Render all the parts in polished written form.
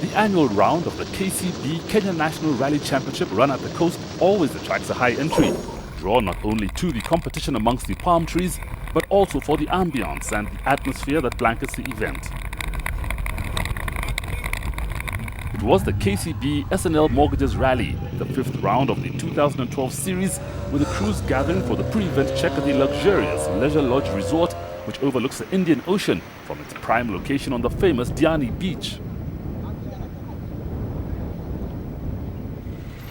The annual round of the KCB Kenya National Rally Championship run at the coast always attracts a high entry, drawn not only to the competition amongst the palm trees, but also for the ambience and the atmosphere that blankets the event. It was the KCB S&L Mortgages Rally, the fifth round of the 2012 series, with the crews gathering for the pre-event check at the luxurious Leisure Lodge Resort, which overlooks the Indian Ocean from its prime location on the famous Diani Beach.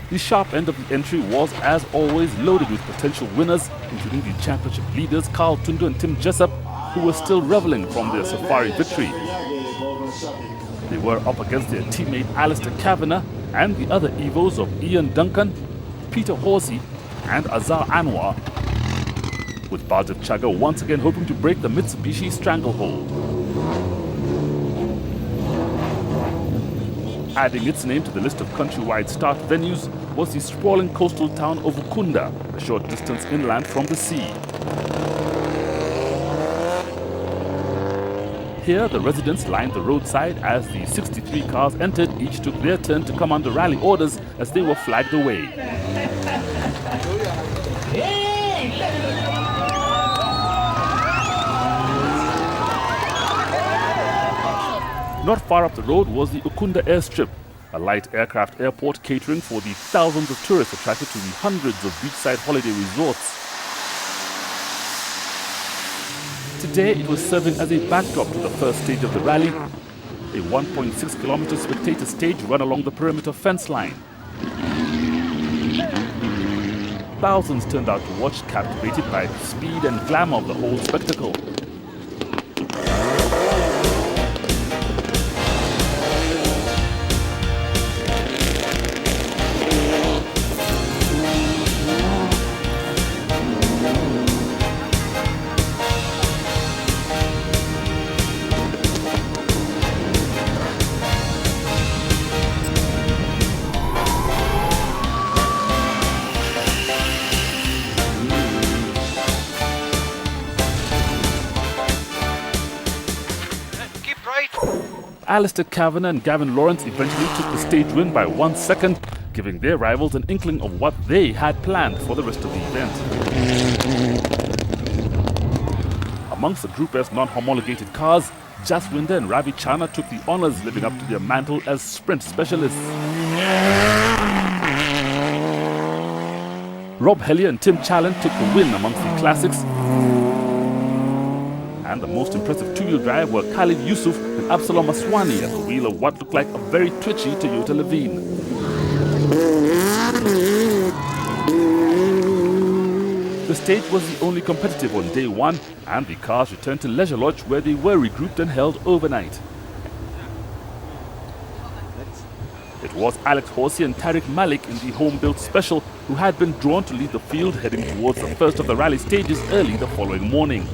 The sharp end of the entry was, as always, loaded with potential winners, including the championship leaders Carl Tundu and Tim Jessup, who were still reveling from their safari victory. They were up against their teammate Alistair Kavanagh and the other Evos of Ian Duncan, Peter Horsey and Azhar Anwar, with Bajat Chagga once again hoping to break the Mitsubishi stranglehold. Adding its name to the list of countrywide start venues was the sprawling coastal town of Ukunda, a short distance inland from the sea. Here, the residents lined the roadside as the 63 cars entered. Each took their turn to come under rally orders as they were flagged away. Not far up the road was the Ukunda airstrip, a light aircraft airport catering for the thousands of tourists attracted to the hundreds of beachside holiday resorts. Today, it was serving as a backdrop to the first stage of the rally, a 1.6-kilometer spectator stage run along the perimeter fence line. Thousands turned out to watch, captivated by the speed and glamour of the whole spectacle. Alistair Kavanagh and Gavin Lawrence eventually took the stage win by 1 second, giving their rivals an inkling of what they had planned for the rest of the event. Amongst the Group S non-homologated cars, Jaswinder and Ravi Chana took the honours, living up to their mantle as sprint specialists. Rob Hellier and Tim Challen took the win amongst the classics. And the most impressive two-wheel drive were Khalid Yusuf and Absalom Aswani at the wheel of what looked like a very twitchy Toyota Levine. The stage was the only competitive on day one, and the cars returned to Leisure Lodge, where they were regrouped and held overnight. It was Alex Horsey and Tariq Malik in the home-built special who had been drawn to lead the field, heading towards the first of the rally stages early the following morning.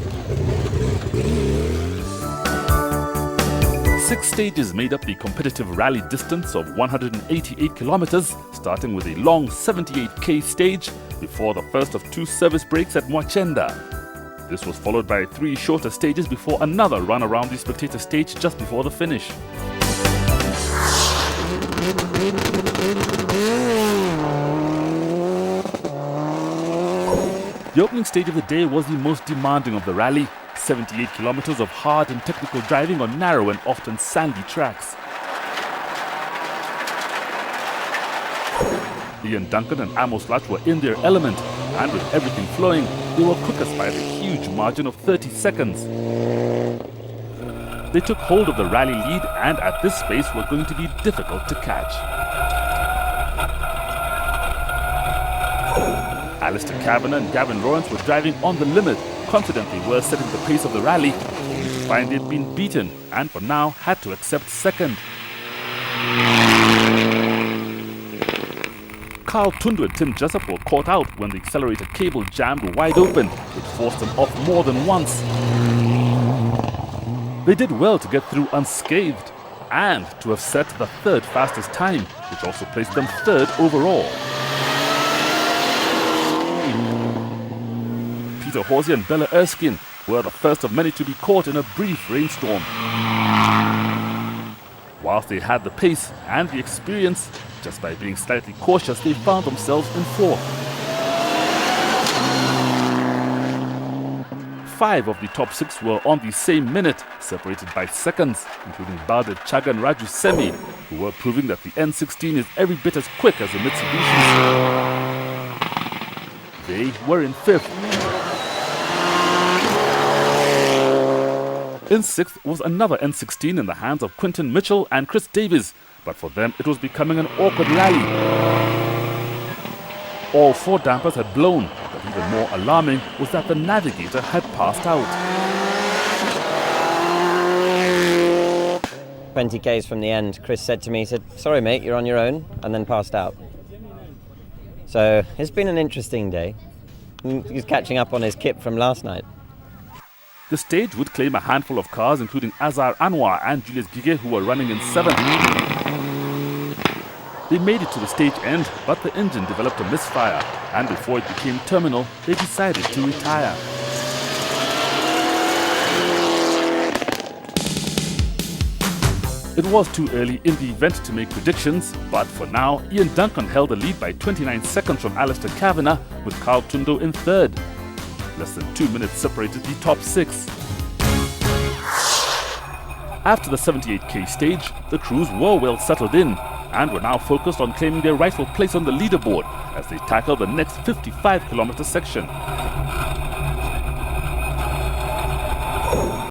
6 stages made up the competitive rally distance of 188 kilometers, starting with a long 78k stage before the first of 2 service breaks at Mwachenda. This was followed by 3 shorter stages before another run around the spectator stage just before the finish. The opening stage of the day was the most demanding of the rally, 78 kilometers of hard and technical driving on narrow and often sandy tracks. Ian Duncan and Amos Latch were in their element, and with everything flowing, they were quickest by a huge margin of 30 seconds. They took hold of the rally lead, and at this pace were going to be difficult to catch. Alistair Kavanagh and Gavin Lawrence were driving on the limit, confident they were setting the pace of the rally, only to find they'd been beaten and for now had to accept second. Carl Tundu and Tim Jessup were caught out when the accelerator cable jammed wide open, which forced them off more than once. They did well to get through unscathed and to have set the 3rd fastest time, which also placed them 3rd overall. Peter Horsey and Bella Erskine were the first of many to be caught in a brief rainstorm. While whilst they had the pace and the experience, just by being slightly cautious, they found themselves in fourth. 5 of the top 6 were on the same minute, separated by seconds, including Balde Chaga and Raju Semi, who were proving that the N16 is every bit as quick as the Mitsubishis. They were in 5th. In 6th was another N16 in the hands of Quinton Mitchell and Chris Davies, but for them it was becoming an awkward rally. All 4 dampers had blown, but even more alarming was that the navigator had passed out. 20 Ks from the end, Chris said to me, he said, "Sorry mate, you're on your own," and then passed out. So it's been an interesting day. He's catching up on his kip from last night. The stage would claim a handful of cars, including Azhar Anwar and Julius Gige, who were running in 7th. They made it to the stage end, but the engine developed a misfire, and before it became terminal, they decided to retire. It was too early in the event to make predictions, but for now, Ian Duncan held the lead by 29 seconds from Alistair Kavanagh, with Carl Tundo in 3rd. Less than 2 minutes separated the top 6. After the 78k stage, the crews were well settled in and were now focused on claiming their rightful place on the leaderboard as they tackled the next 55-kilometer section.